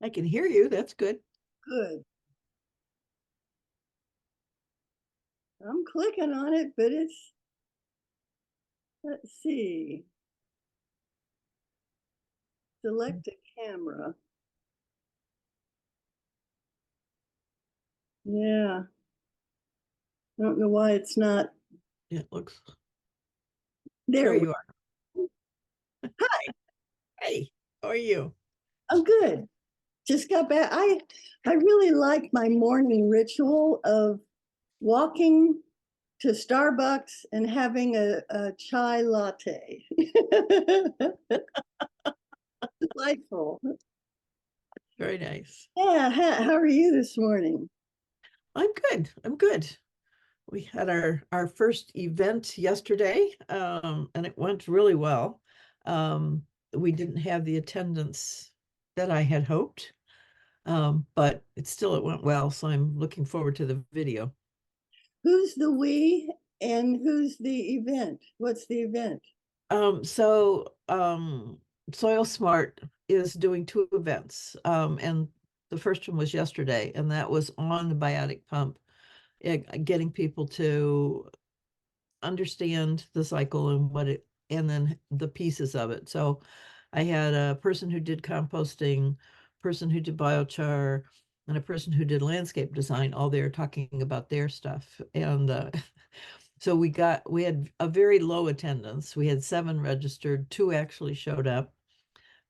I can hear you. That's good. Good. I'm clicking on it, but let's see. Select a camera. Yeah. I don't know why it's not. It looks. There you are. Hi. Hey, how are you? I'm good. Just got back. I really like my morning ritual of walking to Starbucks and having a chai latte. Delightful. Very nice. Yeah. How are you this morning? I'm good. I'm good. We had our first event yesterday, and it went really well. We didn't have the attendance that I had hoped, but it went well. So I'm looking forward to the video. Who's the we and who's the event? What's the event? Soil Smart is doing two events, and the first one was yesterday, and that was on the Biotic Pump, getting people to understand the cycle and and then the pieces of it. So I had a person who did composting, person who did biochar, and a person who did landscape design, all there talking about their stuff. And so we had a very low attendance. We had 7 registered, 2 actually showed up.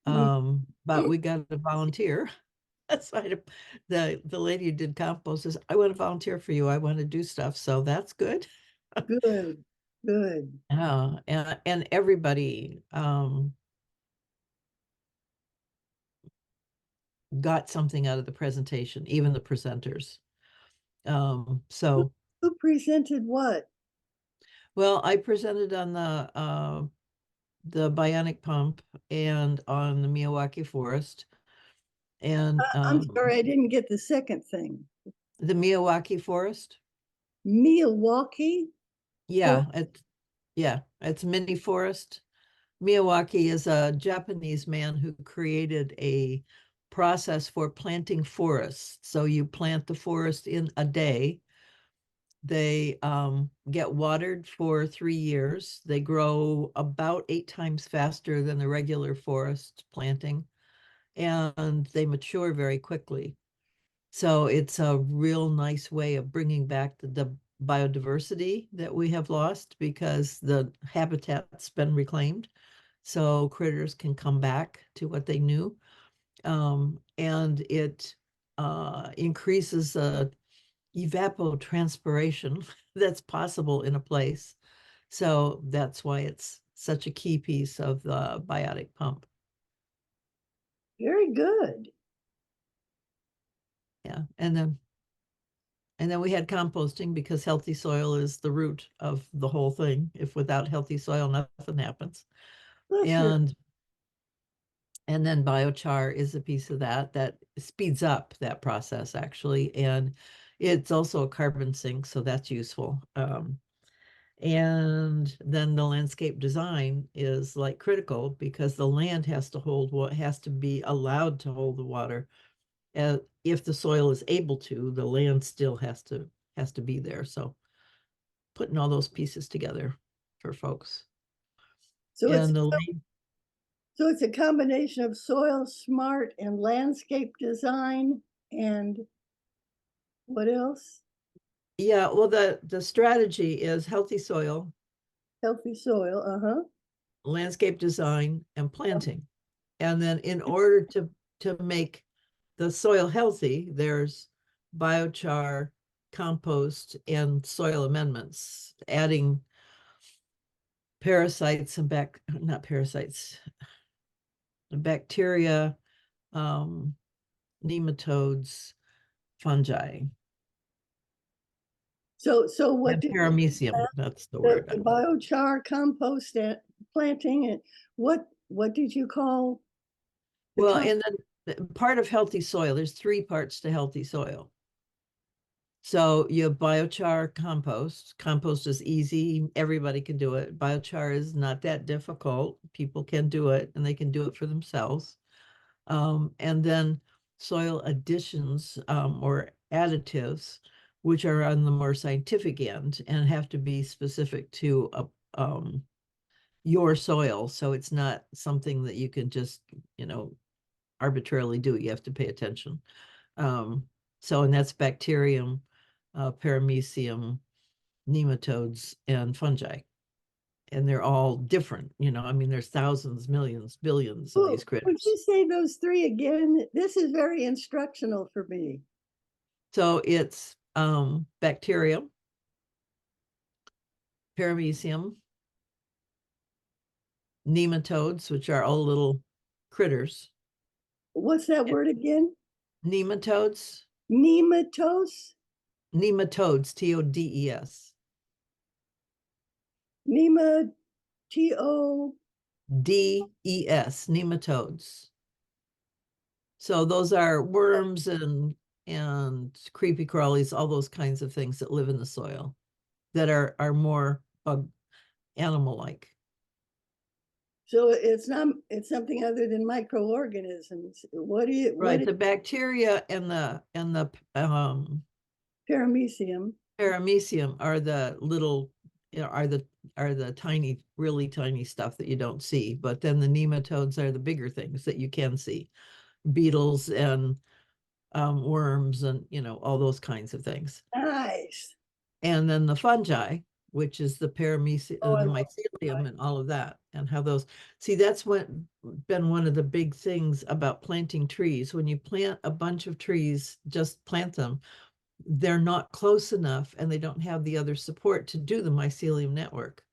But we got a volunteer. So the lady who did compost says, I want to volunteer for you. I want to do stuff. So that's good. Good, good. And everybody got something out of the presentation, even the presenters. So Who presented what? well, I presented on the Bionic Pump and on the Miyawaki Forest, and I'm sorry, I didn't get the second thing. the Miyawaki Forest. Milwaukee? Yeah, it's mini forest. Miyawaki is a Japanese man who created a process for planting forests. So you plant the forest in a day. They get watered for 3 years. They grow about 8 times faster than the regular forest planting, and they mature very quickly. So it's a real nice way of bringing back the biodiversity that we have lost because the habitat's been reclaimed. So critters can come back to what they knew. And it increases evapotranspiration that's possible in a place. So that's why it's such a key piece of the biotic pump. Very good. Yeah. And then we had composting because healthy soil is the root of the whole thing. If without healthy soil, nothing happens. Bless your And then biochar is a piece of that speeds up that process actually. And it's also a carbon sink, so that's useful. And then the landscape design is like critical because the land has to hold what has to be allowed to hold the water. If the soil is able to, the land still has to be there. So putting all those pieces together for folks. so it's And the so it's a combination of soil smart and landscape design and what else? Yeah, well, the strategy is healthy soil, Healthy soil, uh-huh. landscape design, and planting. And then in order to make the soil healthy, there's biochar, compost, and soil amendments, adding parasites and not parasites, bacteria, um, nematodes, fungi, So what and did paramecium. That's the the word. biochar compost and planting and what did you call the Well, and then part of healthy soil, there's 3 parts to healthy soil. So you have biochar compost. Compost is easy. Everybody can do it. Biochar is not that difficult. People can do it and they can do it for themselves. And then soil additions or additives, which are on the more scientific end and have to be specific to your soil. So it's not something that you can just, arbitrarily do. You have to pay attention. And that's bacterium, paramecium, nematodes, and fungi. And they're all different, I mean, there's thousands, millions, billions of Oh, these would critters. you say those three again? This is very instructional for me. So it's bacterium, paramecium, nematodes, which are all little critters. What's that word again? Nematodes, Nematodes? nematodes, Todes, Nema, T-O, Des, nematodes. So those are worms and creepy crawlies, all those kinds of things that live in the soil that are more bug animal-like. so it's something other than microorganisms. What Right, is the bacteria and the paramecium? paramecium are the little, are the tiny, really tiny stuff that you don't see. But then the nematodes are the bigger things that you can see, beetles and worms and all those kinds of things. Nice. And then the fungi, which is the paramecium, Oh, I the love mycelium, fungi. and all of that, and how those. See, that's what been one of the big things about planting trees. When you plant a bunch of trees, just plant them, they're not close enough and they don't have the other support to do the mycelium network.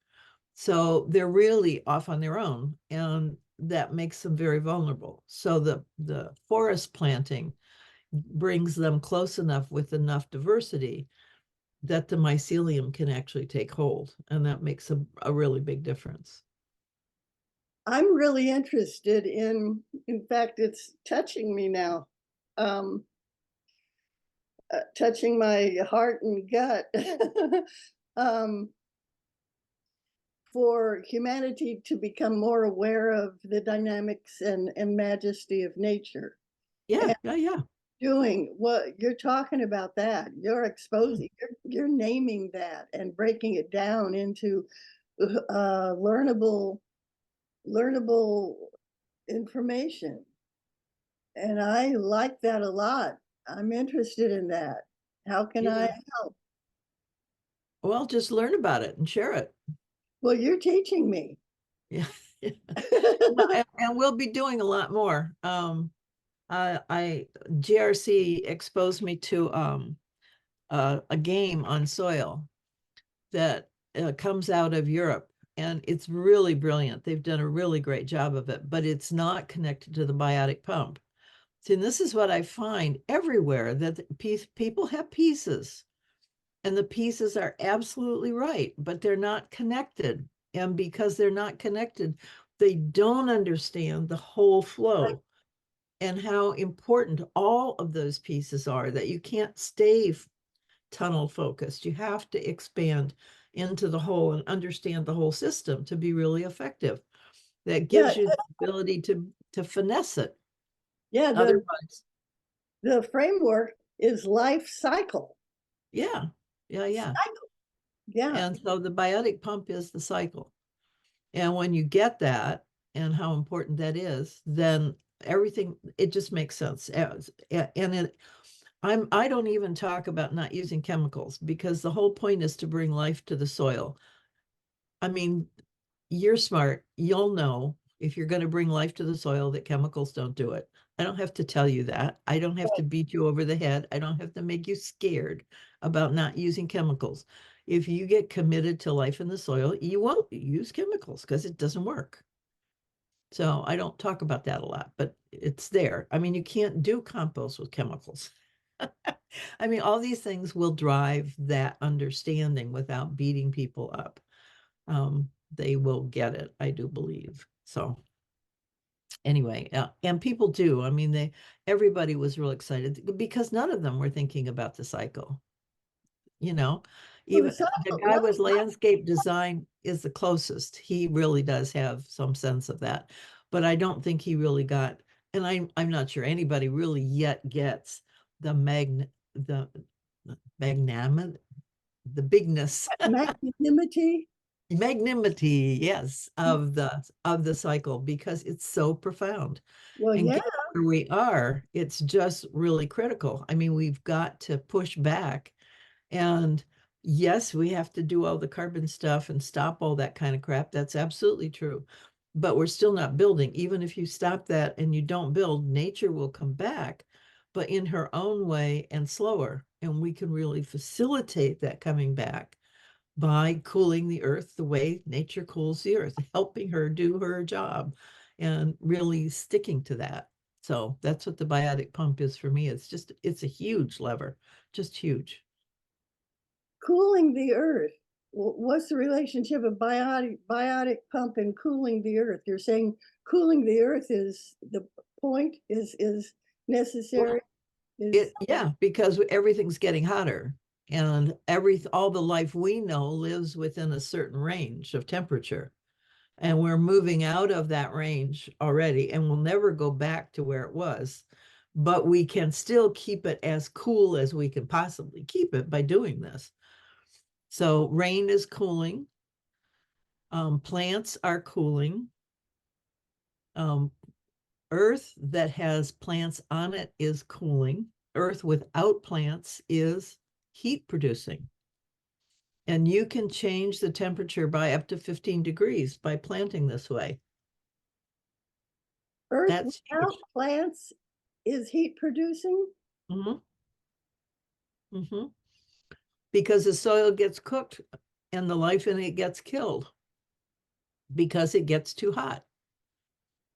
So they're really off on their own, and that makes them very vulnerable. So the forest planting brings them close enough with enough diversity that the mycelium can actually take hold, and that makes a really big difference. I'm really interested in fact, it's touching me now. Touching my heart and gut. um, for humanity to become more aware of the dynamics and majesty of nature. Yeah, And yeah. doing what you're talking about, that you're exposing, you're naming that and breaking it down into learnable information. And I like that a lot. I'm interested in that. How can I Yeah. help? Well, just learn about it and share it. Well, you're teaching me. Yeah. And we'll be doing a lot more. I GRC exposed me to a game on soil that comes out of Europe, and it's really brilliant. They've done a really great job of it, but it's not connected to the biotic pump. See, and this is what I find everywhere, that people have pieces, and the pieces are absolutely right, but they're not connected. And because they're not connected, they don't understand the whole flow and how important all of those pieces are, that you can't stay tunnel focused. You have to expand into the whole and understand the whole system to be really effective. That Yeah, gives you the ability to finesse it. yeah. Otherwise, The framework is life cycle. yeah, yeah. Cycle. Yeah. And so the biotic pump is the cycle. And when you get that and how important that is, then everything, it just makes sense. And I don't even talk about not using chemicals, because the whole point is to bring life to the soil. I mean, you're smart. You'll know if you're going to bring life to the soil that chemicals don't do it. I don't have to tell you that. I don't have to beat you over the head. I don't have to make you scared about not using chemicals. If you get committed to life in the soil, you won't use chemicals because it doesn't work. So I don't talk about that a lot, but it's there. I mean, you can't do compost with chemicals. I mean, all these things will drive that understanding without beating people up. They will get it, I do believe. So anyway, and people do. I mean, everybody was real excited because none of them were thinking about the cycle. You know, Well, the even the cycle, guy with landscape design is the closest. He really does have some sense of that, but I don't think he really got and I'm not sure anybody really yet gets the magnanimity, the bigness, Magnanimity. magnanimity, yes, of the cycle, because it's so profound. Well, And yeah, given where we are, it's just really critical. I mean, we've got to push back. And yes, we have to do all the carbon stuff and stop all that kind of crap. That's absolutely true. But we're still not building. Even if you stop that and you don't build, nature will come back, but in her own way and slower. And we can really facilitate that coming back by cooling the earth the way nature cools the earth, helping her do her job and really sticking to that. So that's what the biotic pump is for me. It's a huge lever, just huge. cooling the earth. What's the relationship of biotic pump and cooling the earth? You're saying cooling the earth is the point, is necessary, is Yeah, because everything's getting hotter, and all the life we know lives within a certain range of temperature. And we're moving out of that range already, and we'll never go back to where it was. But we can still keep it as cool as we can possibly keep it by doing this. So rain is cooling, plants are cooling. Earth that has plants on it is cooling. Earth without plants is heat producing. And you can change the temperature by up to 15 degrees by planting this way. earth That's without huge. plants is heat producing? Mm-hmm. Mm-hmm. Because the soil gets cooked and the life in it gets killed because it gets too hot.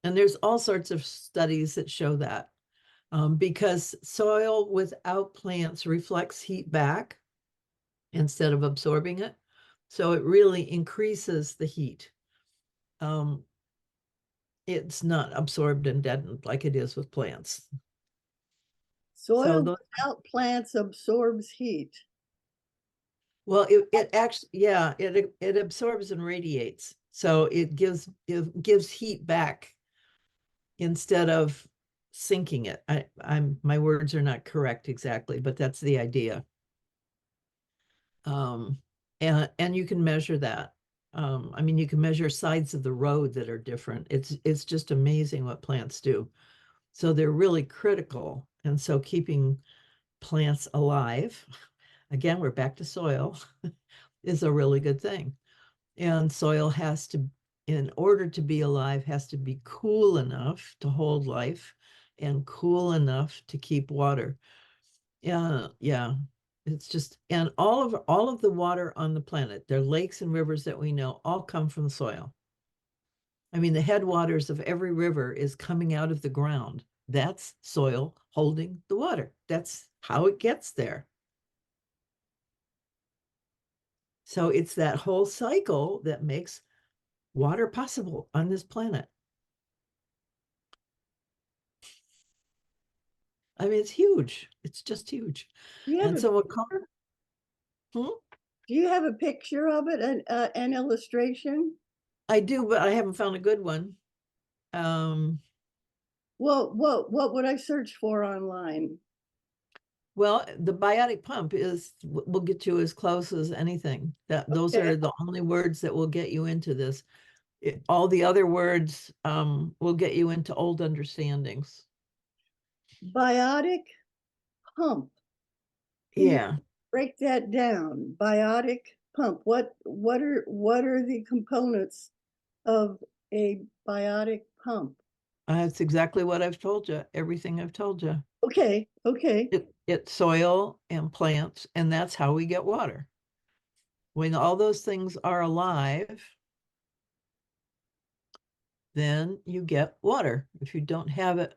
And there's all sorts of studies that show that. Because soil without plants reflects heat back instead of absorbing it. So it really increases the heat. It's not absorbed and deadened like it is with plants. So Soil those, without plants absorbs heat. well, it actually, yeah, it absorbs and radiates. So it gives heat back instead of sinking it. My words are not correct exactly, but that's the idea. Um, and you can measure that. I mean, you can measure sides of the road that are different. It's just amazing what plants do. So they're really critical. And so keeping plants alive, again, we're back to soil, is a really good thing. And soil has to, in order to be alive, has to be cool enough to hold life and cool enough to keep water. Yeah, yeah. It's just, and all of the water on the planet, their lakes and rivers that we know, all come from the soil. I mean, the headwaters of every river is coming out of the ground. That's soil holding the water. That's how it gets there. So it's that whole cycle that makes water possible on this planet. I mean, it's huge. It's just huge. Do you have And a so picture? hmm? Do you have a picture of it, an illustration? I do, but I haven't found a good one. Um, Well, what would I search for online? Well, the biotic pump will get you as close as anything. Those Okay. are the only words that will get you into this. All the other words will get you into old understandings. Biotic pump. Can you Yeah, break that down? Biotic pump. What are the components of a biotic pump? that's exactly what I've told you. Everything I've told you. Okay, okay. It's soil and plants, and that's how we get water. When all those things are alive, then you get water. If you don't have it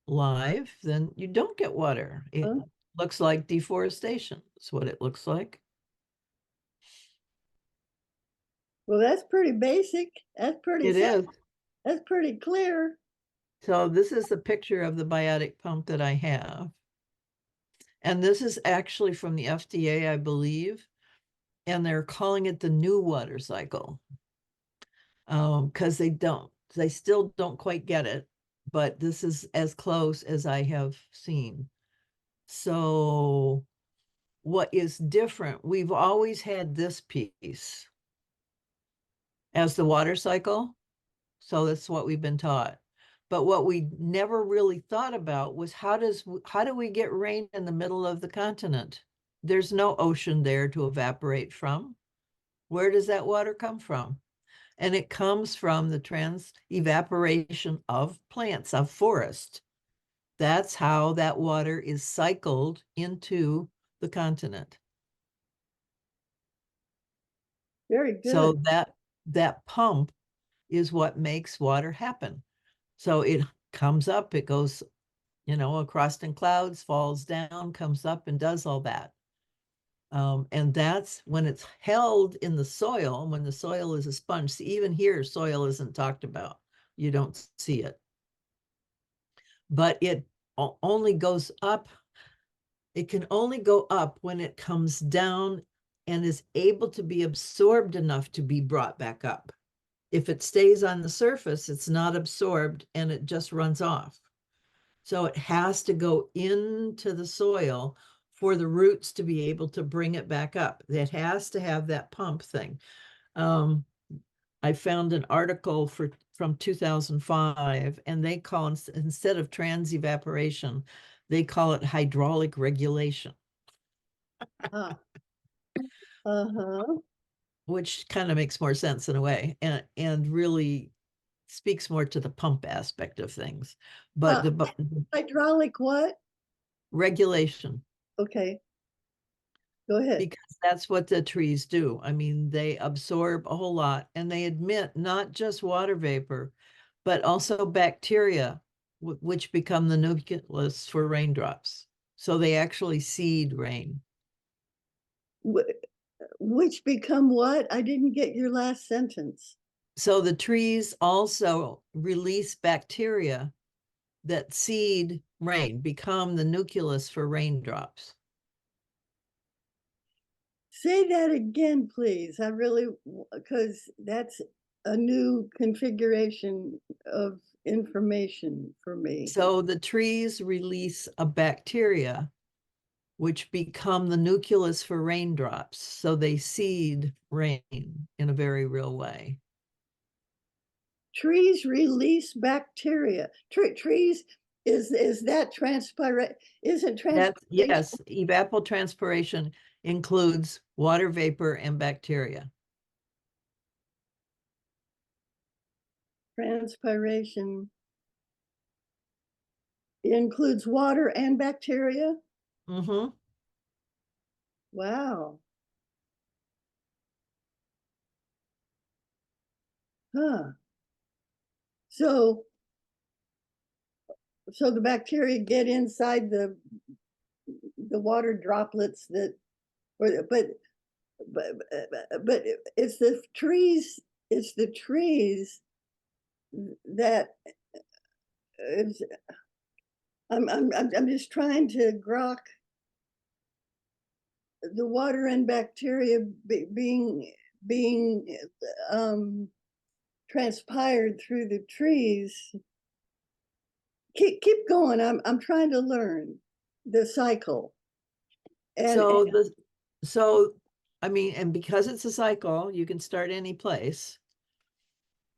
live, then you don't get water. It Huh? looks like deforestation. That's what it looks like. Well, that's pretty basic. That's pretty It simple. is. That's pretty clear. So this is the picture of the biotic pump that I have. And this is actually from the FDA, I believe. And they're calling it the new water cycle because they still don't quite get it. but this is as close as I have seen. So what is different, we've always had this piece as the water cycle. So that's what we've been taught. But what we never really thought about was how do we get rain in the middle of the continent? There's no ocean there to evaporate from. Where does that water come from? And it comes from the trans evaporation of plants, of forest. That's how that water is cycled into the continent. Very So good. that pump is what makes water happen. So it comes up, it goes, across in clouds, falls down, comes up and does all that. And that's when it's held in the soil, when the soil is a sponge. See, even here, soil isn't talked about. You don't see it. But it only goes up. It can only go up when it comes down and is able to be absorbed enough to be brought back up. If it stays on the surface, it's not absorbed and it just runs off. So it has to go into the soil for the roots to be able to bring it back up. It has to have that pump thing. I found an article from 2005, and they call, instead of trans evaporation, they call it hydraulic regulation, Ah, uh-huh. which kind of makes more sense in a way, and really speaks more to the pump aspect of things. But Uh, the hydraulic what? regulation, Okay, go ahead. because that's what the trees do. I mean, they absorb a whole lot and they emit not just water vapor, but also bacteria, which become the nucleus for raindrops. So they actually seed rain. Which become what? I didn't get your last sentence. So the trees also release bacteria that seed rain, become the nucleus for raindrops. Say that again, please. I really, because that's a new configuration of information for me. So the trees release a bacteria which become the nucleus for raindrops. So they seed rain in a very real way. Trees release bacteria. Trees is that transpire? Isn't That's, transpiration? yes, evapotranspiration includes water vapor and bacteria. Transpiration includes water and bacteria. Mm-hmm. Wow. Huh. So the bacteria get inside the water droplets that, or but it's the trees. It's the trees that is. I'm just trying to grok the water and bacteria being transpired through the trees. Keep going. I'm trying to learn the cycle. And So I mean, and because it's a cycle, you can start any place.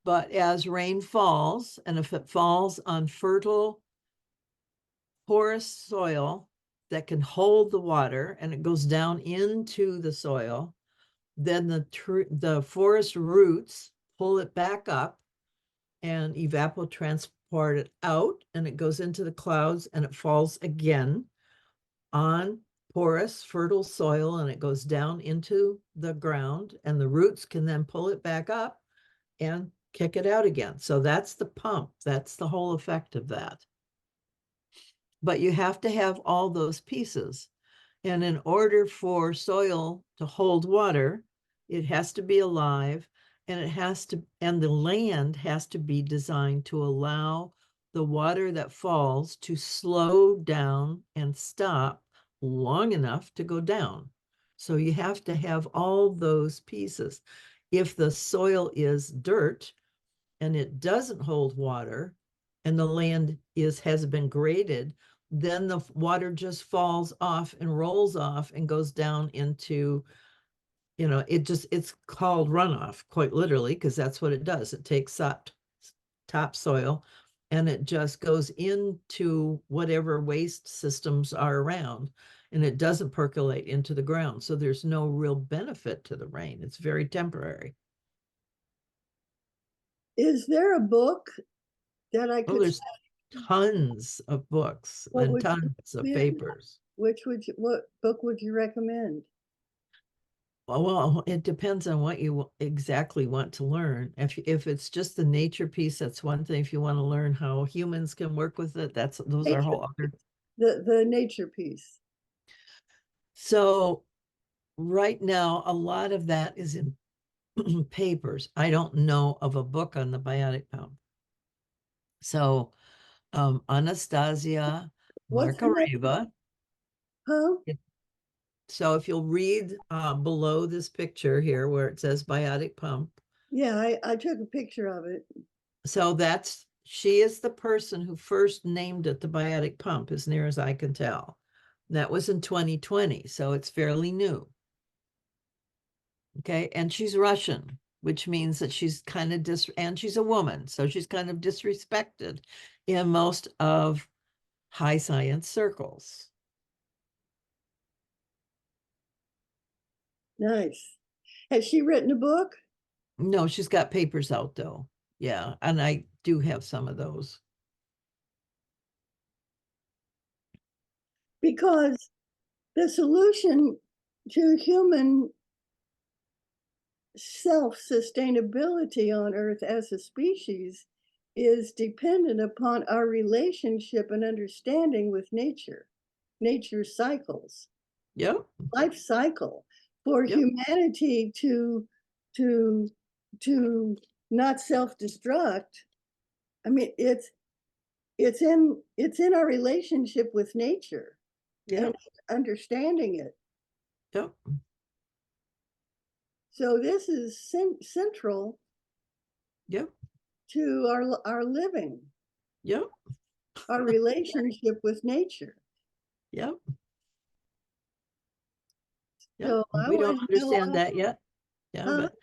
But as rain falls, and if it falls on fertile, porous soil that can hold the water and it goes down into the soil, then the forest roots pull it back up and evapotransport it out, and it goes into the clouds and it falls again on porous, fertile soil, and it goes down into the ground, and the roots can then pull it back up and kick it out again. So that's the pump. That's the whole effect of that. But you have to have all those pieces. And in order for soil to hold water, it has to be alive, and the land has to be designed to allow the water that falls to slow down and stop long enough to go down. So you have to have all those pieces. If the soil is dirt and it doesn't hold water, and the land has been graded, then the water just falls off and rolls off and goes down into, it's called runoff, quite literally, because that's what it does. It takes up topsoil and it just goes into whatever waste systems are around, and it doesn't percolate into the ground. So there's no real benefit to the rain. It's very temporary. Is there a book that I Oh, could, there's tons of books what and would you tons of recommend? papers. What book would you recommend? Well, it depends on what you exactly want to learn. If it's just the nature piece, that's one thing. If you want to learn how humans can work with it, those are Nature, whole other. the nature piece. So right now, a lot of that is in papers. I don't know of a book on the biotic pump. So Anastasia What's the name? Markareva. Huh? So if you'll read below this picture here where it says biotic pump. Yeah, I took a picture of it. So she is the person who first named it the biotic pump, as near as I can tell. That was in 2020, so it's fairly new. Okay, and she's Russian, which means that she's kind of and she's a woman, so she's kind of disrespected in most of high science circles. Nice. Has she written a book? No, she's got papers out though. Yeah, and I do have some of those. Because the solution to human self-sustainability on Earth as a species is dependent upon our relationship and understanding with nature, nature's cycles, Yep. life cycle. For Yep. humanity to not self-destruct, I mean, it's in our relationship with nature and Yep. understanding it. Yep. So this is central Yep. to our living, Yep. our relationship with nature. Yep. Yep. So I We don't want to know, understand that yet. Yeah, huh? but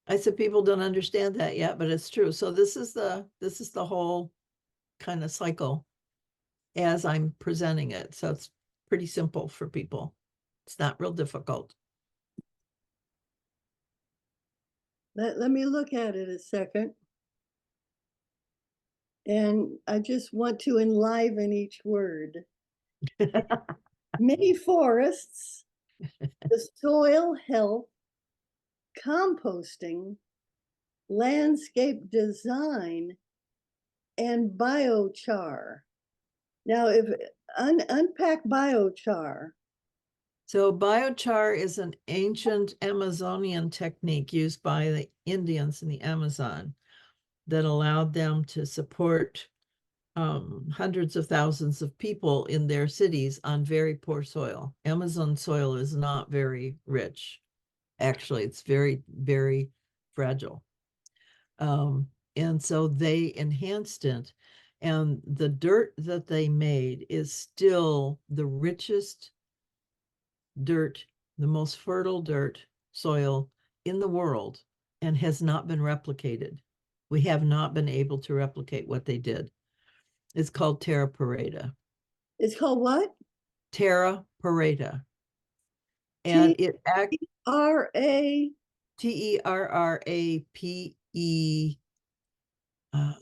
I said people don't understand that yet, but it's true. So this is the whole kind of cycle as I'm presenting it. So it's pretty simple for people. It's not real difficult. Let me look at it a second. And I just want to enliven each word. Many forests, the soil health, composting, landscape design, and biochar. Now, if unpack biochar. So biochar is an ancient Amazonian technique used by the Indians in the Amazon that allowed them to support hundreds of thousands of people in their cities on very poor soil. Amazon soil is not very rich. Actually, it's very, very fragile. And so they enhanced it. And the dirt that they made is still the richest dirt, the most fertile dirt soil in the world, and has not been replicated. We have not been able to replicate what they did. It's called Terra Parada. It's called what? Terra Parada. And T it act R A. Terrape uh,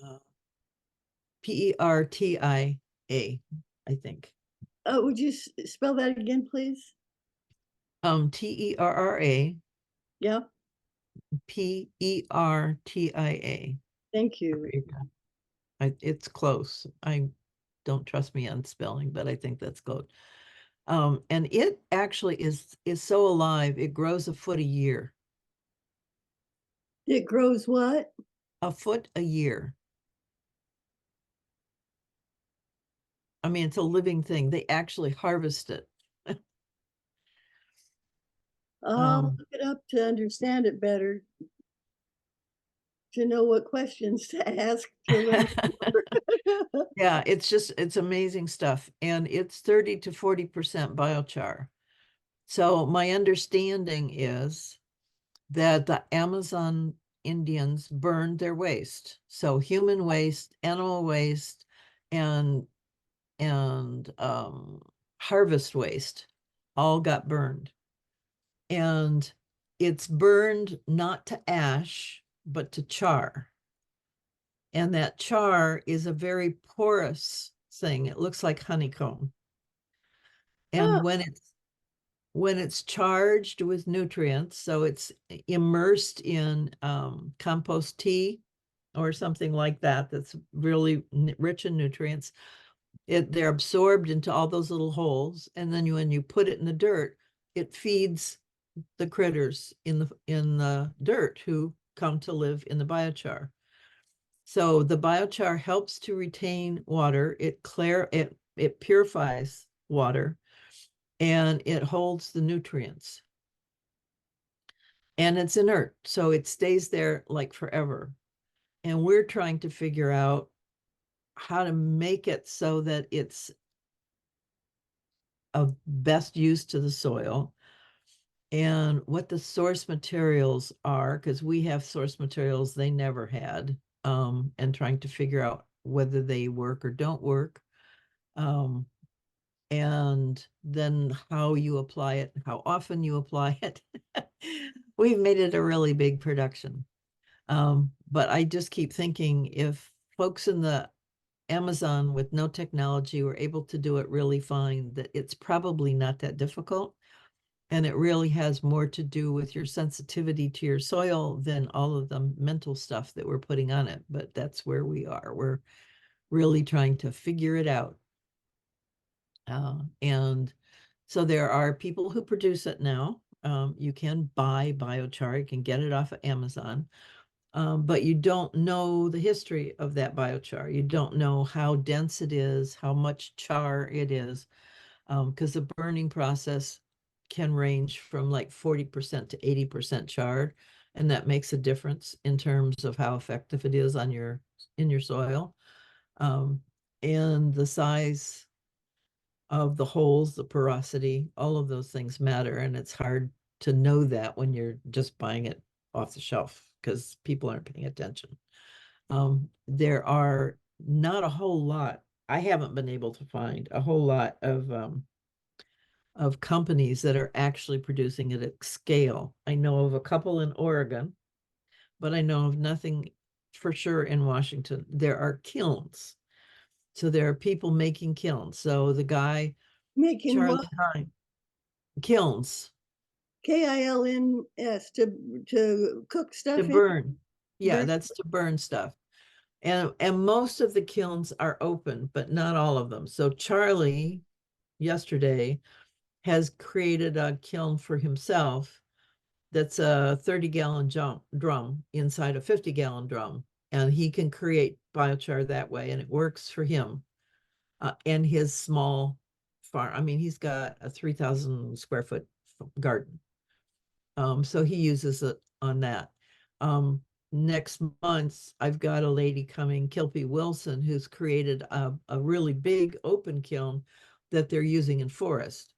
Pertia, I think. Would you spell that again, please? Terra Yeah, Pertia. thank you. It's close. I don't trust me on spelling, but I think that's close. And it actually is so alive, it grows a foot a year. It grows what? A foot a year. I mean, it's a living thing. They actually harvest it. I'll look it up to understand it better, to know what questions to ask to learn more. Yeah, it's amazing stuff. And it's 30 to 40% biochar. So my understanding is that the Amazon Indians burned their waste. So human waste, animal waste, and and harvest waste all got burned. And it's burned not to ash, but to char. And that char is a very porous thing. It looks like honeycomb. Oh, And when it's charged with nutrients, so it's immersed in compost tea or something like that, that's really rich in nutrients. They're absorbed into all those little holes, and then when you put it in the dirt, it feeds the critters in the dirt who come to live in the biochar. So the biochar helps to retain water. It purifies water, and it holds the nutrients. And it's inert, so it stays there like forever. And we're trying to figure out how to make it so that it's of best use to the soil and what the source materials are, because we have source materials they never had, and trying to figure out whether they work or don't work, um, and then how you apply it, how often you apply it. We've made it a really big production. But I just keep thinking if folks in the Amazon with no technology were able to do it really fine, that it's probably not that difficult. And it really has more to do with your sensitivity to your soil than all of the mental stuff that we're putting on it. But that's where we are. We're really trying to figure it out. And so there are people who produce it now. You can buy biochar, you can get it off of Amazon. But you don't know the history of that biochar. You don't know how dense it is, how much char it is, because the burning process can range from like 40% to 80% charred, and that makes a difference in terms of how effective it is on in your soil. Um, and the size of the holes, the porosity, all of those things matter, and it's hard to know that when you're just buying it off the shelf because people aren't paying attention. There are not a whole lot. I haven't been able to find a whole lot of companies that are actually producing it at scale. I know of a couple in Oregon, but I know of nothing for sure in Washington. There are kilns. So there are people making kilns. So the guy, making Charlie what? Hine, kilns KILNS to cook to stuff in. burn. Yeah, Burn. that's to burn stuff. And most of the kilns are open, but not all of them. So Charlie yesterday has created a kiln for himself that's a 30-gallon drum inside a 50-gallon drum. And he can create biochar that way, and it works for him and his small farm. I mean, he's got a 3,000 square foot garden. So he uses it on that. Next month, I've got a lady coming, Kilpie Wilson, who's created a really big open kiln that they're using in forest.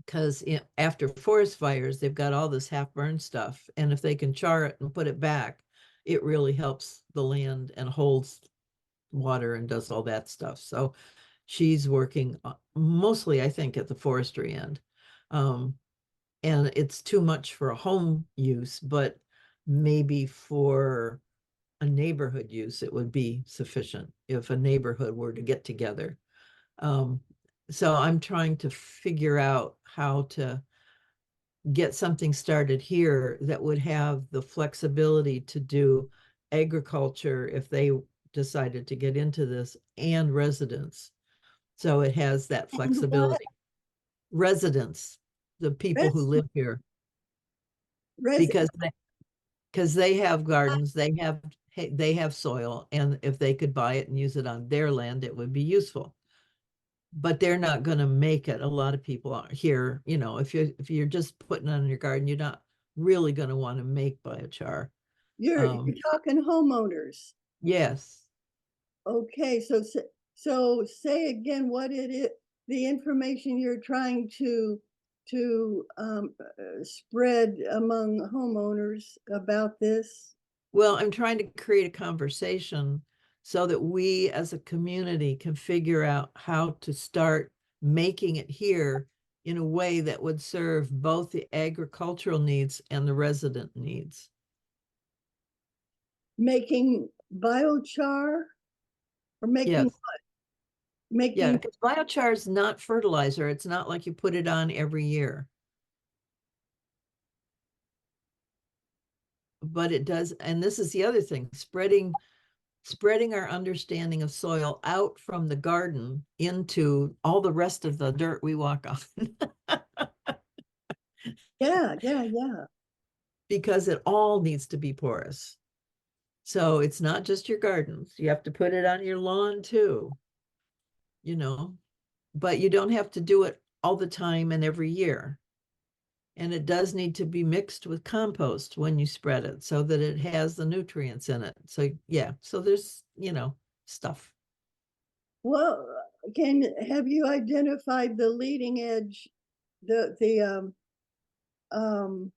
Because after forest fires, they've got all this half-burned stuff. And if they can char it and put it back, it really helps the land and holds water and does all that stuff. So she's working mostly, I think, at the forestry end. And it's too much for a home use, but maybe for a neighborhood use, it would be sufficient if a neighborhood were to get together. Um, so I'm trying to figure out how to get something started here that would have the flexibility to do agriculture if they decided to get into this, and residents. So it has that And what? flexibility. Residents, the people who Res, live here, res, because they have gardens, they have soil, and if they could buy it and use it on their land, it would be useful. But they're not going to make it. A lot of people are here, if you're just putting it in your garden, you're not really going to want to make biochar. you're Um, talking homeowners. yes, Okay, so say again what it is, the information you're trying to spread among homeowners about this. Well, I'm trying to create a conversation so that we as a community can figure out how to start making it here in a way that would serve both the agricultural needs and the resident needs. Making biochar or making Yes. what? Yeah, Making, because biochar is not fertilizer. It's not like you put it on every year. But it does, and this is the other thing, spreading our understanding of soil out from the garden into all the rest of the dirt we walk on. yeah. Because it all needs to be porous. So it's not just your gardens. You have to put it on your lawn too, you know, but you don't have to do it all the time and every year. And it does need to be mixed with compost when you spread it so that it has the nutrients in it. So yeah, so there's, stuff. well, have you identified the leading edge, um,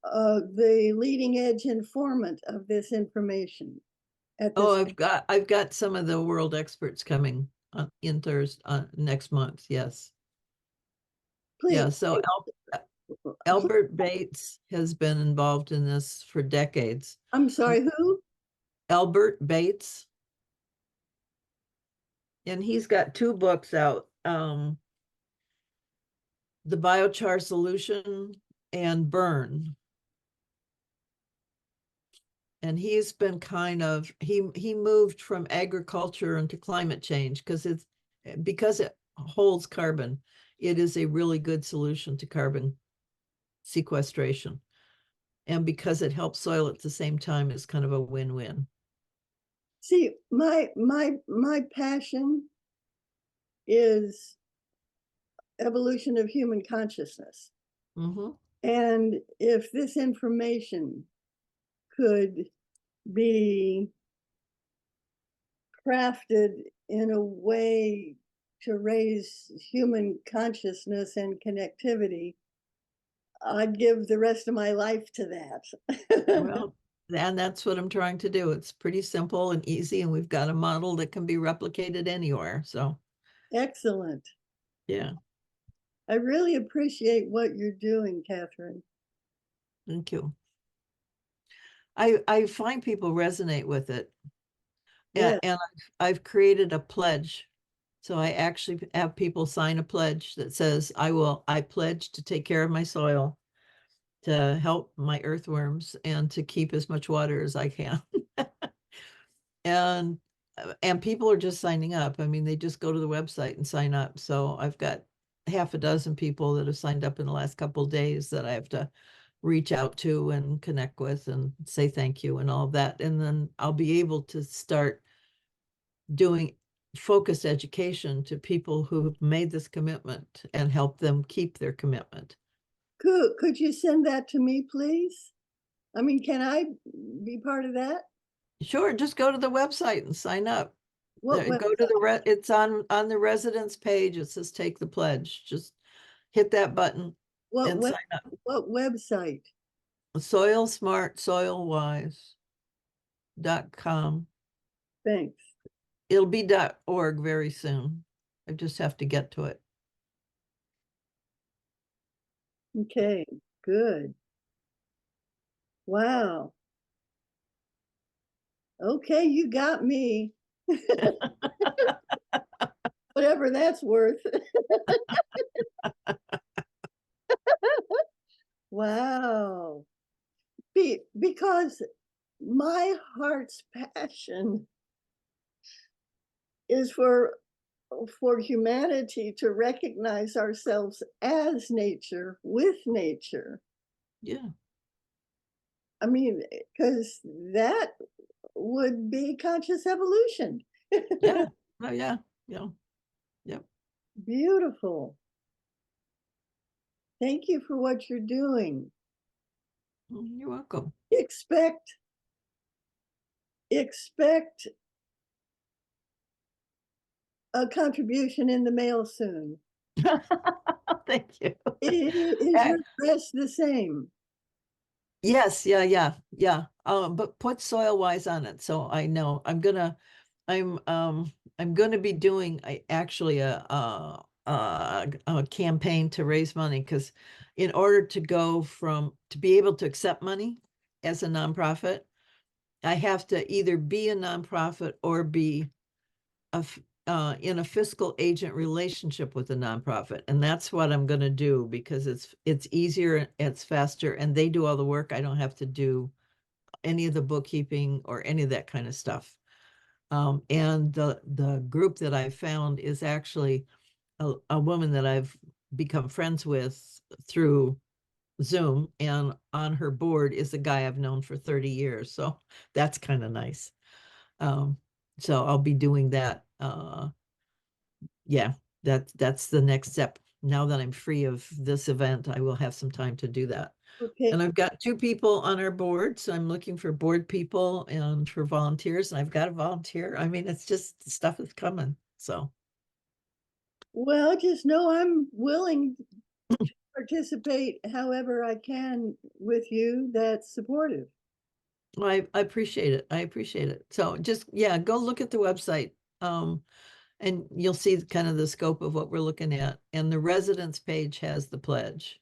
the leading edge informant of this information at Oh, this? I've got some of the world experts coming in Thursday next month. Yes. Please, Yeah. So Albert Bates has been involved in this for decades. I'm sorry, who? Albert Bates, and he's got two books out, The Biochar Solution and Burn. And he's been he moved from agriculture into climate change because it holds carbon. It is a really good solution to carbon sequestration. And because it helps soil at the same time, it's kind of a win-win. See, my passion is evolution of human consciousness. Mm-hmm. And if this information could be crafted in a way to raise human consciousness and connectivity, I'd give the rest of my life to that. Well, and that's what I'm trying to do. It's pretty simple and easy, and we've got a model that can be replicated anywhere. So, Excellent. yeah, I really appreciate what you're doing, Kathryn. thank you. I find people resonate with it, Yes. and I've created a pledge. So I actually have people sign a pledge that says, I pledge to take care of my soil, to help my earthworms, and to keep as much water as I can. and and people are just signing up. I mean, they just go to the website and sign up. So I've got half a dozen people that have signed up in the last couple of days that I have to reach out to and connect with and say thank you and all of that. And then I'll be able to start doing focused education to people who have made this commitment and help them keep their commitment. Could you send that to me, please? I mean, can I be part of that? Sure, just go to the website and sign up. What Go to website? it's on the residence page. It says take the pledge. Just hit that button What and web, sign up. what website? Soil Smart, soilwise.com. Thanks. It'll be .org very soon. I just have to get to it. Okay, good. Wow. Okay, you got me. Whatever that's worth. Wow. Because my heart's passion is for humanity to recognize ourselves as nature, with nature. Yeah. I mean, because that would be conscious evolution. Yeah. Oh yeah. Yeah. Yep. Beautiful. Thank you for what you're doing. You're welcome. Expect a contribution in the mail soon. Thank you. Is your address the same? Yes, yeah. But put soil wise on it, so I know I'm gonna be doing actually a campaign to raise money, because in order to to be able to accept money as a nonprofit, I have to either be a nonprofit or be in a fiscal agent relationship with a nonprofit. And that's what I'm going to do, because it's easier, it's faster, and they do all the work. I don't have to do any of the bookkeeping or any of that kind of stuff. And the group that I found is actually a woman that I've become friends with through Zoom, and on her board is a guy I've known for 30 years. So that's kind of nice. Um, so I'll be doing that. Yeah, that's the next step. Now that I'm free of this event, I will have some time to do that. Okay. And I've got 2 people on our board, so I'm looking for board people and for volunteers, and I've got a volunteer. I mean, it's just stuff is coming. So Well, just know I'm willing to participate however I can with you that's supportive. I appreciate it. I appreciate it. So just, yeah, go look at the website. And you'll see kind of the scope of what we're looking at. And the residents page has the pledge.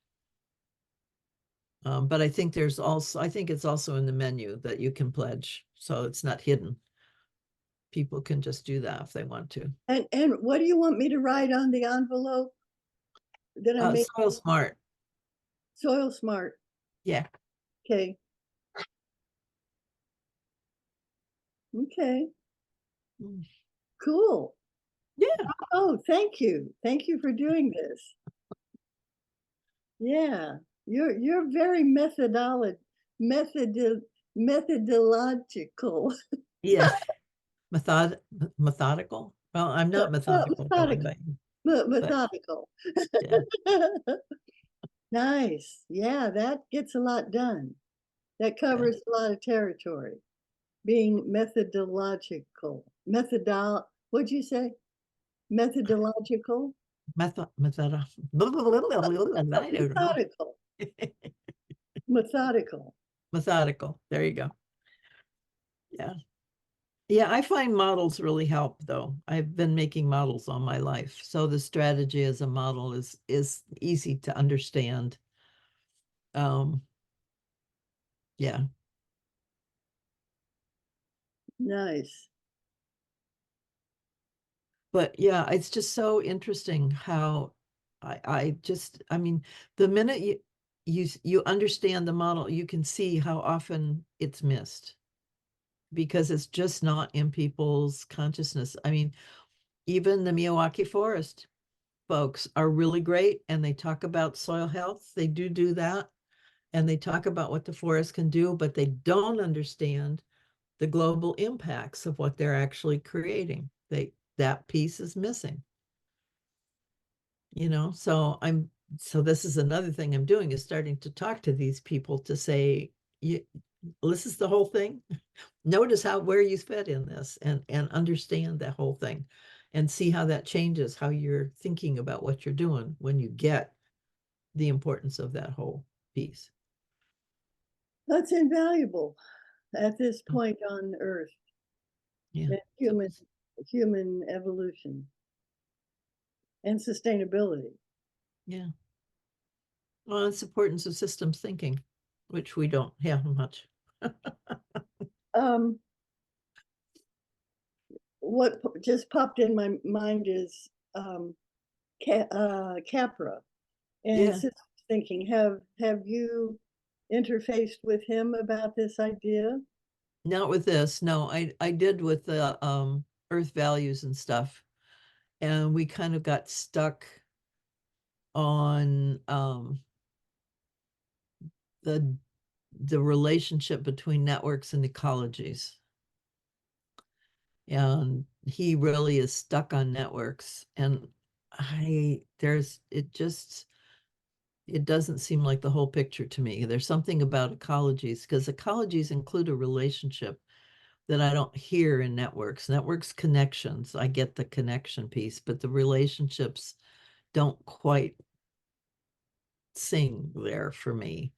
But I think I think it's also in the menu that you can pledge, so it's not hidden. People can just do that if they want to. And what do you want me to write on the envelope that I make? Soil smart. Soil smart. Yeah. Okay. Okay. Mm. Cool. Yeah. Oh, thank you. Thank you for doing this. Yeah. You're very methodological. Yeah. Methodical. Well, I'm not methodical really, but Methodical. yeah. Nice. Yeah, that gets a lot done. That covers a lot of territory. Being methodological. What'd you say? Methodological? Methodical. Methodical. Methodical. Methodical. There you go. Yeah. Yeah, I find models really help though. I've been making models all my life. So the strategy as a model is easy to understand. Um, yeah. Nice. But yeah, it's just so interesting how I mean, the minute you understand the model, you can see how often it's missed, because it's just not in people's consciousness. I mean, even the Miyawaki forest folks are really great, and they talk about soil health. They do that, and they talk about what the forest can do, but they don't understand the global impacts of what they're actually creating. That piece is missing. So this is another thing I'm doing, is starting to talk to these people to say, this is the whole thing. Notice where you fit in this, and understand that whole thing, and see how that changes how you're thinking about what you're doing when you get the importance of that whole piece. That's invaluable at this point on Earth. Yeah. Human evolution and sustainability. Yeah. Well, it's importance of systems thinking, which we don't have much. What just popped in my mind is Capra, and Yeah. thinking, have you interfaced with him about this idea? Not with this. No, I did with the earth values and stuff. And we kind of got stuck on the relationship between networks and ecologies. And he really is stuck on networks. And it doesn't seem like the whole picture to me. There's something about ecologies, because ecologies include a relationship that I don't hear in networks. Networks connections, I get the connection piece, but the relationships don't quite sing there for me.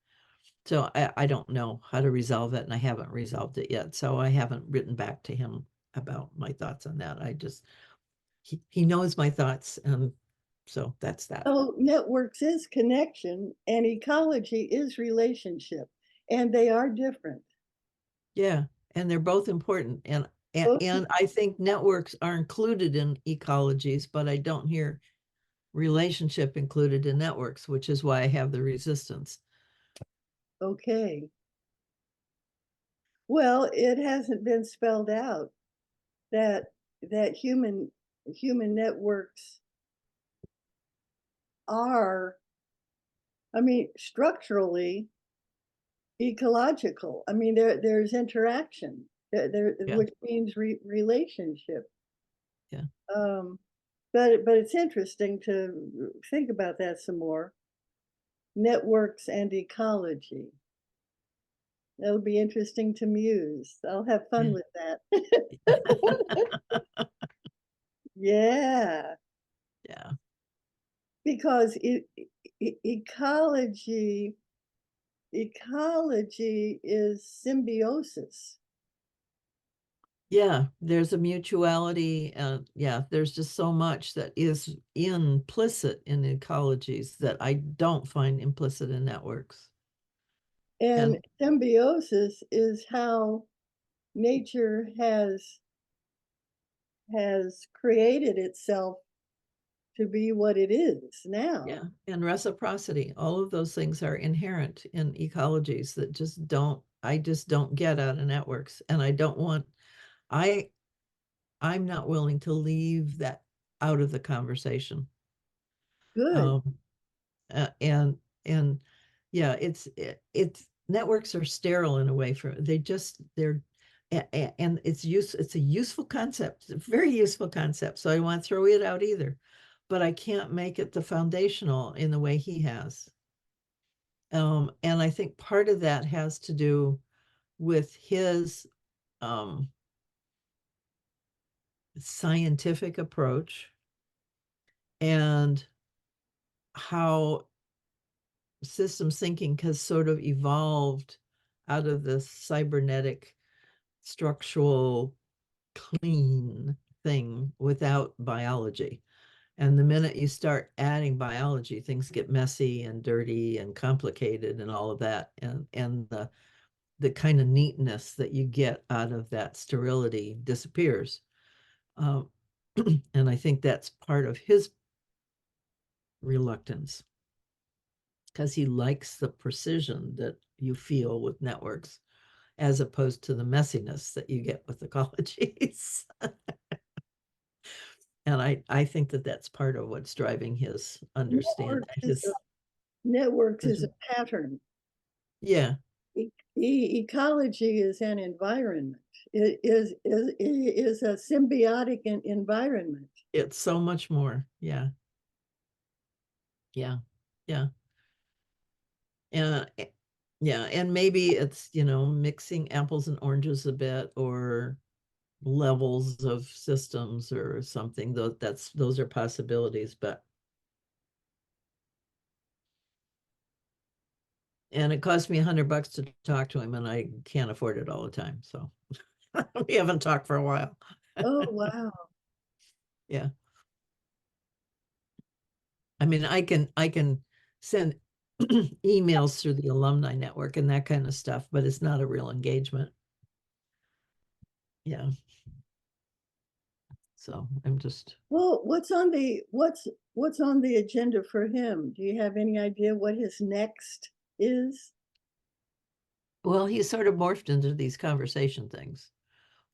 So I don't know how to resolve it, and I haven't resolved it yet. So I haven't written back to him about my thoughts on that. I just, he knows my thoughts, and so that's that. Oh, networks is connection and ecology is relationship, and they are different. Yeah, and they're both important. And Both and I think networks are included in ecologies, but I don't hear relationship included in networks, which is why I have the resistance. okay. Well, it hasn't been spelled out that human networks are, I mean, structurally ecological. I mean, there's interaction there, Yeah, which means relationship. yeah, Um, but it's interesting to think about that some more. Networks and ecology. That'll be interesting to muse. I'll have fun with that. Yeah, yeah. because ecology is symbiosis. Yeah, there's a mutuality, and yeah, there's just so much that is implicit in ecologies that I don't find implicit in networks. And And symbiosis is how nature has created itself to be what it is now. yeah, and reciprocity, all of those things are inherent in ecologies that just don't, I just don't get out of networks. And I don't want, I, I'm not willing to leave that out of the conversation. Good, Um, and yeah, it's networks are sterile in a way for they just they're and it's a useful concept, a very useful concept. So I won't throw it out either, but I can't make it the foundational in the way he has. And I think part of that has to do with his um scientific approach and how systems thinking has sort of evolved out of this cybernetic structural clean thing without biology. And the minute you start adding biology, things get messy and dirty and complicated and all of that. And the kind of neatness that you get out of that sterility disappears. Um, and I think that's part of his reluctance because he likes the precision that you feel with networks as opposed to the messiness that you get with ecologies. And I think that that's part of what's driving his understand networks is a, his, networks his is a pattern. yeah, Ecology is an environment. It is a symbiotic environment. it's so much more. Yeah, yeah, yeah. And yeah, and maybe it's, mixing apples and oranges a bit or levels of systems or something. Those are possibilities, but and it cost me $100 to talk to him, and I can't afford it all the time. So we haven't talked for a while. Oh, wow. Yeah. I mean, I can send emails through the alumni network and that kind of stuff, but it's not a real engagement. Yeah. So I'm just, Well, what's on the agenda for him? Do you have any idea what his next is? well, he's sort of morphed into these conversation things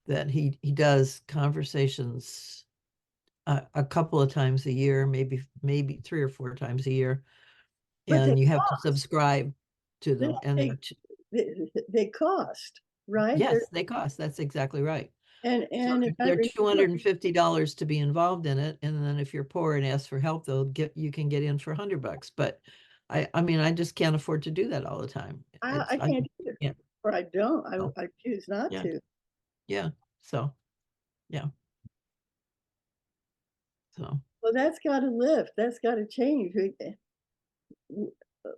that he does conversations a couple of times a year, maybe 3 or 4 times a year, But they and you have to cost. subscribe to They them. And they, they cost, right? yes, they cost. That's exactly right. So And if I they're remember, $250 to be involved in it, and then if you're poor and ask for help, you can get in for $100. But I mean, I just can't afford to do that all the time. I can't either, Yeah, or I don't. oh, I choose not yeah, to. Yeah. So, yeah. So, Well, that's got to lift. That's got to change.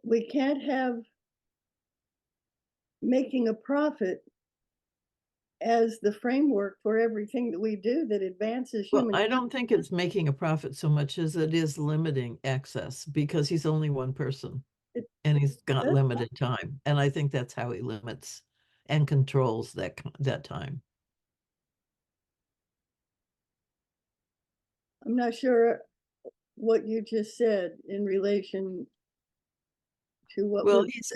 We can't have making a profit as the framework for everything that we do that advances well, human. I don't think it's making a profit so much as it is limiting access because he's only one person It- and he's got that's- limited time. And I think that's how he limits and controls that time. I'm not sure what you just said in relation to what Well, was.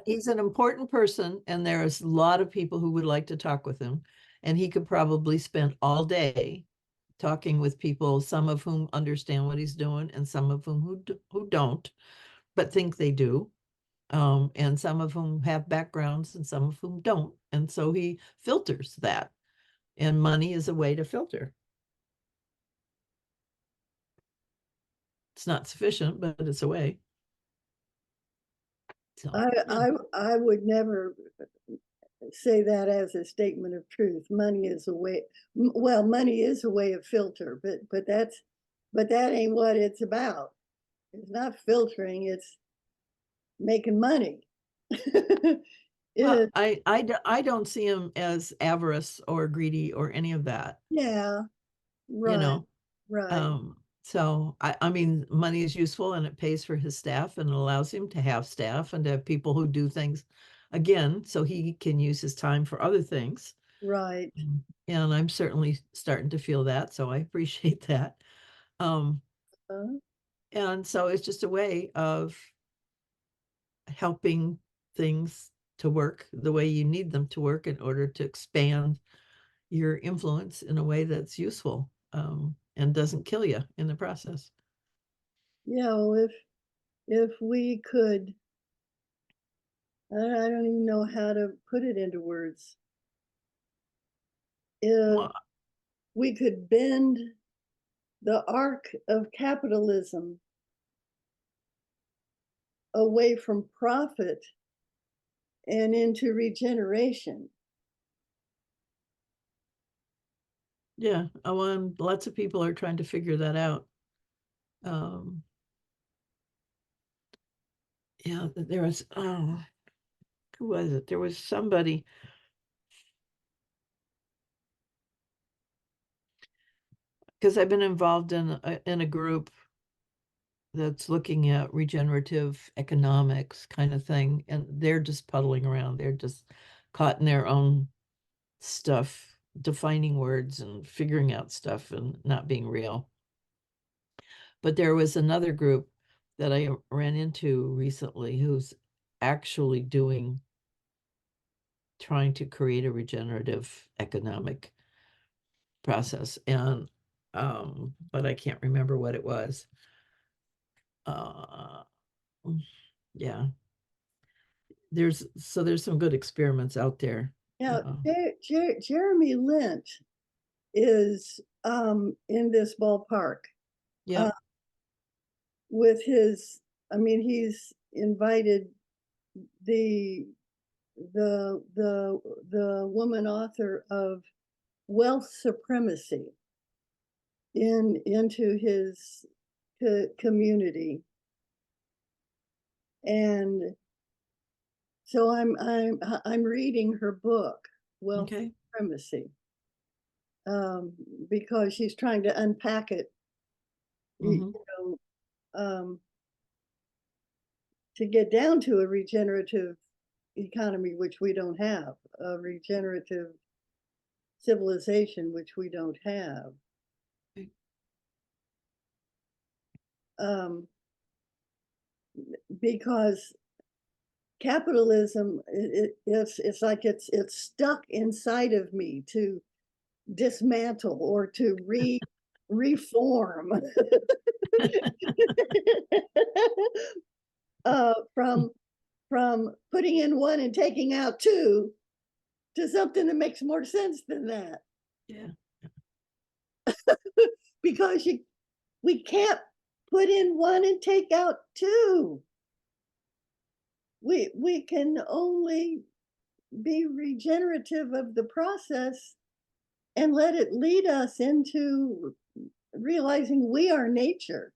he's an important person, and there's a lot of people who would like to talk with him, and he could probably spend all day talking with people, some of whom understand what he's doing, and some of whom who don't, but think they do, and some of whom have backgrounds, and some of whom don't, and so he filters that, and money is a way to filter. It's not sufficient, but it's a way. So, yeah. I would never say that as a statement of truth. Money is a way. Well, money is a way of filter, but that ain't what it's about. It's not filtering. It's making money. Well, It, I don't see him as avarice or greedy or any of that, yeah, you right, know. right, So I mean, money is useful and it pays for his staff and allows him to have staff and to have people who do things again, so he can use his time for other things. right. And I'm certainly starting to feel that, so I appreciate that. Um, Uh, and so it's just a way of helping things to work the way you need them to work in order to expand your influence in a way that's useful, and doesn't kill you in the process. yeah, well, if we could, I don't even know how to put it into words. If Well, we could bend the arc of capitalism away from profit and into regeneration. yeah, lots of people are trying to figure that out. Um, yeah, there was, oh, who was it? There was somebody, because I've been involved in a group that's looking at regenerative economics kind of thing, and they're just puddling around. They're just caught in their own stuff, defining words and figuring out stuff and not being real. But there was another group that I ran into recently who's actually trying to create a regenerative economic process. And but I can't remember what it was. Uh yeah. There's some good experiments out there. Now, Jeremy Lint is in this ballpark Yeah. with his. I mean, he's invited the the woman author of Wealth Supremacy into his community, and so I'm reading her book, Wealth Okay. Supremacy, because she's trying to unpack it, you Hmm. know, to get down to a regenerative economy, which we don't have, a regenerative civilization, which we don't have. Um, because capitalism, it's like it's stuck inside of me to dismantle or to reform from putting in one and taking out two to something that makes more sense than that. Yeah. Because we can't put in one and take out two. We can only be regenerative of the process and let it lead us into realizing we are nature,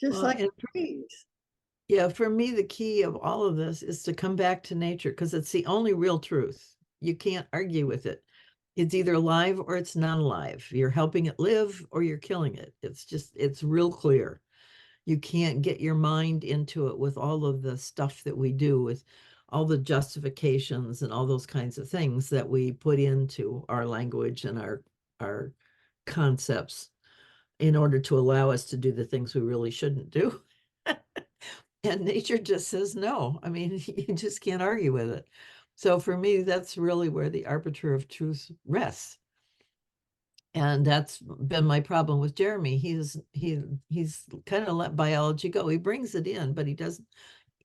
just Well, like and trees. yeah, for me, the key of all of this is to come back to nature because it's the only real truth. You can't argue with it. It's either alive or it's not alive. You're helping it live or you're killing it. It's real clear. You can't get your mind into it with all of the stuff that we do, with all the justifications and all those kinds of things that we put into our language and our concepts in order to allow us to do the things we really shouldn't do. And nature just says no. I mean, you just can't argue with it. So for me, that's really where the arbiter of truth rests. And that's been my problem with Jeremy. He's kind of let biology go. He brings it in, but he doesn't,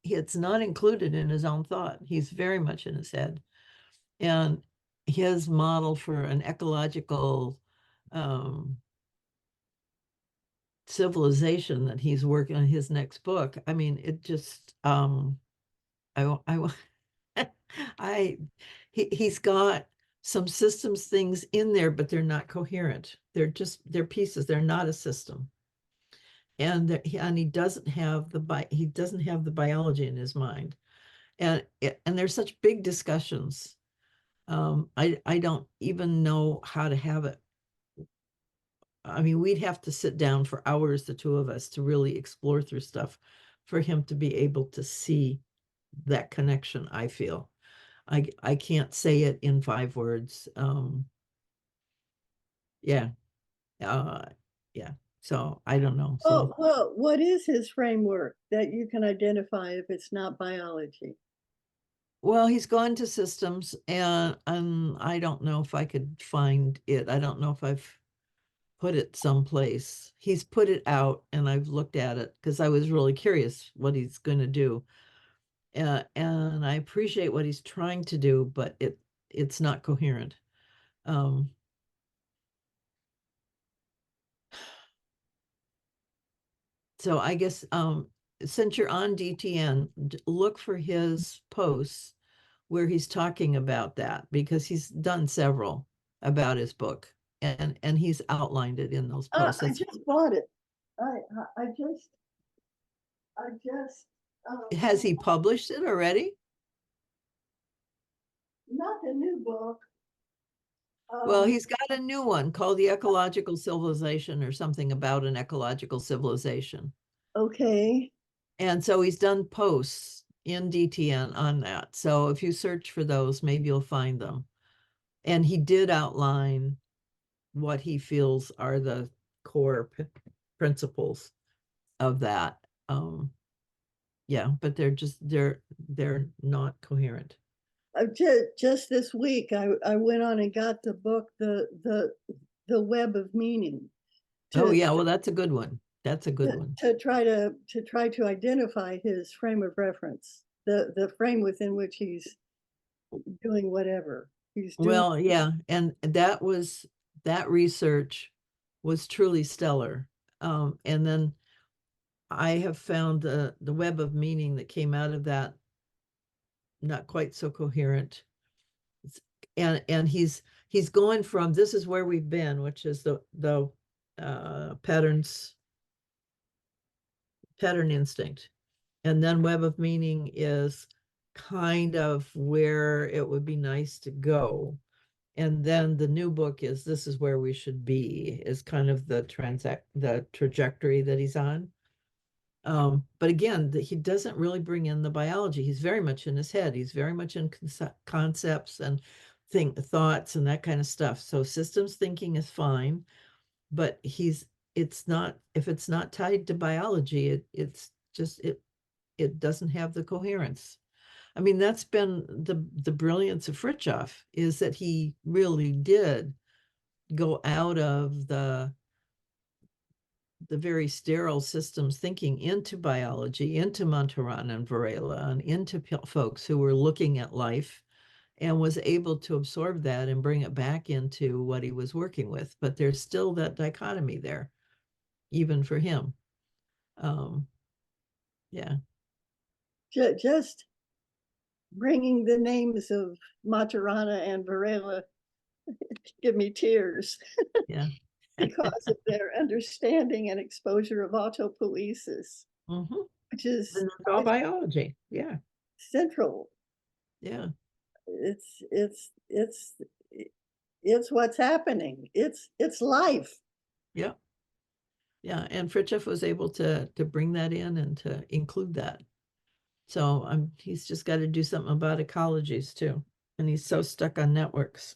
it's not included in his own thought. He's very much in his head. And his model for an ecological civilization that he's working on his next book, I mean, it just I I he's got some systems things in there, but they're not coherent. They're pieces. They're not a system. And he doesn't have the biology in his mind. And there's such big discussions. I don't even know how to have it. I mean, we'd have to sit down for hours, the two of us, to really explore through stuff for him to be able to see that connection, I feel. I can't say it in 5 words. Yeah. Uh, yeah. So I don't know. Oh, So, well, what is his framework that you can identify if it's not biology? well, he's gone to systems and I don't know if I could find it. I don't know if I've put it someplace. He's put it out and I've looked at it because I was really curious what he's going to do. And I appreciate what he's trying to do, but it's not coherent. Um, so I guess since you're on DTN, look for his posts where he's talking about that because he's done several about his book and he's outlined it in those posts. I That's, just bought it. I I just I just has he published it already? not the new book. Well, Um, he's got a new one called The Ecological Civilization or something about an ecological civilization. okay. And so he's done posts in DTN on that. So if you search for those, maybe you'll find them. And he did outline what he feels are the core principles of that. Yeah, but they're not coherent. Just this week, I went on and got the book, the Web of Meaning, Oh to yeah, well that's a good one. That's a good one. to try to identify his frame of reference, the frame within which he's doing whatever he's doing. Well, yeah, and that research was truly stellar. And then I have found the web of meaning that came out of that not quite so coherent. And he's going from this is where we've been, which is the pattern instinct. And then web of meaning is kind of where it would be nice to go. And then the new book is this is where we should be, is kind of the trajectory that he's on. But again, he doesn't really bring in the biology. He's very much in his head. He's very much in concepts and thoughts and that kind of stuff. So systems thinking is fine, but it's not, if it's not tied to biology, it doesn't have the coherence. I mean, that's been the brilliance of Fritjof, is that he really did go out of the very sterile systems thinking into biology, into Monterana and Varela, and into folks who were looking at life, and was able to absorb that and bring it back into what he was working with. But there's still that dichotomy there, even for him. Um, yeah. Just bringing the names of Maturana and Varela give me tears Yeah. because of their understanding and exposure of autopoiesis, Mm-hmm. which is And that's all biology. Yeah. central. Yeah. It's it's what's happening. It's life. Yeah. Yeah. And Fritjof was able to bring that in and to include that. So he's just got to do something about ecologies too. And he's so stuck on networks.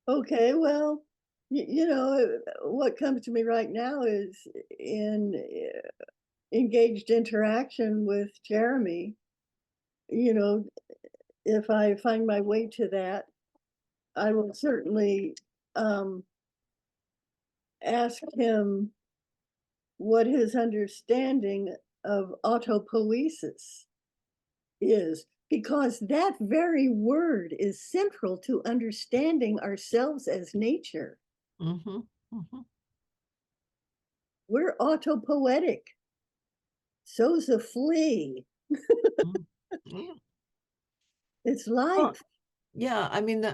Okay, well, you know, what comes to me right now is in engaged interaction with Jeremy. You know, if I find my way to that, I will certainly ask him what his understanding of autopoiesis is, because that very word is central to understanding ourselves as nature. Mm-hmm. Mm-hmm. We're autopoietic. So's a flea. Mm-hmm. It's Oh, life. yeah. I mean,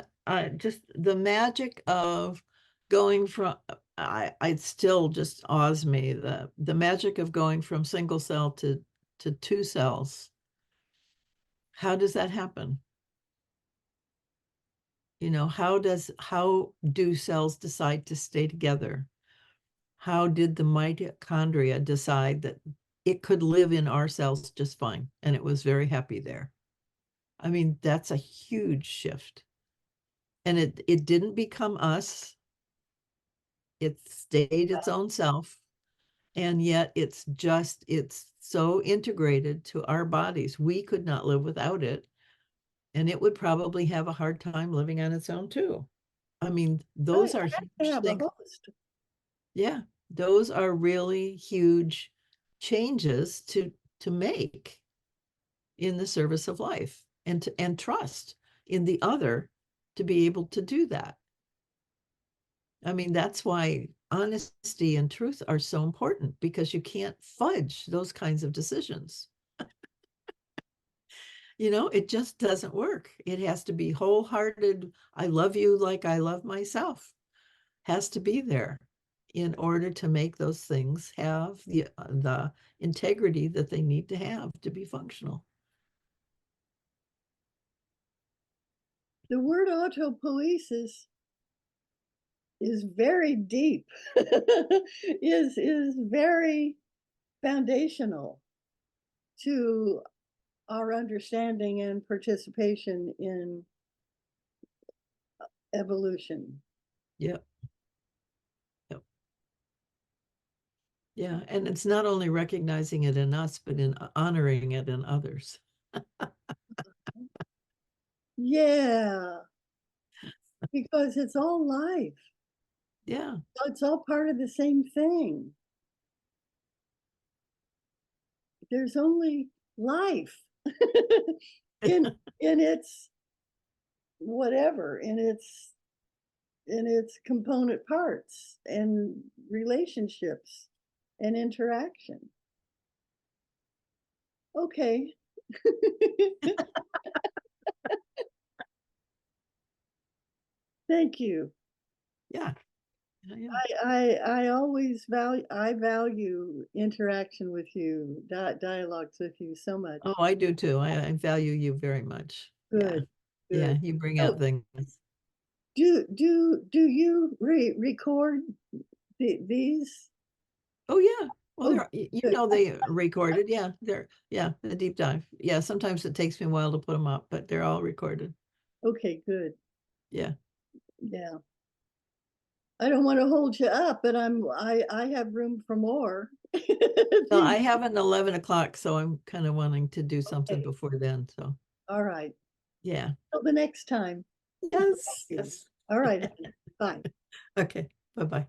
just the magic of going from, it still just awes me, the magic of going from single cell to two cells. How does that happen? You know, how do cells decide to stay together? How did the mitochondria decide that it could live in our cells just fine and it was very happy there? I mean, that's a huge shift. And it didn't become us. It stayed its own self. And yet it's so integrated to our bodies. We could not live without it. And it would probably have a hard time living on its own too. I mean, those Right, are I have to huge have a things. host. Yeah, those are really huge changes to make in the service of life and trust in the other to be able to do that. I mean, that's why honesty and truth are so important, because you can't fudge those kinds of decisions. You know, it just doesn't work. It has to be wholehearted. I love you like I love myself, has to be there in order to make those things have the integrity that they need to have to be functional. The word autopoiesis is very deep, is very foundational to our understanding and participation in evolution. Yep. Yep. Yeah. And it's not only recognizing it in us, but in honoring it in others. Yeah, because it's all life. Yeah. It's all part of the same thing. There's only life in its whatever, in its component parts and relationships and interaction. Okay. Thank you. Yeah. Yeah. I always value interaction with you, dialogues with you so much. Oh, I do too. I value you very much. Yeah. Good, Yeah. good. You bring out So things. do you record these? Oh, yeah. Well, Oh, good. they recorded. Yeah. The deep dive. Yeah. Sometimes it takes me a while to put them up, but they're all recorded. Okay, good. Yeah. Yeah. I don't want to hold you up, but I have room for more. No, I have an 11 o'clock, so I'm kind of wanting to do something Okay. before then. So, All right. yeah. Till the next time. Yes. All right. Bye. Okay. Bye-bye.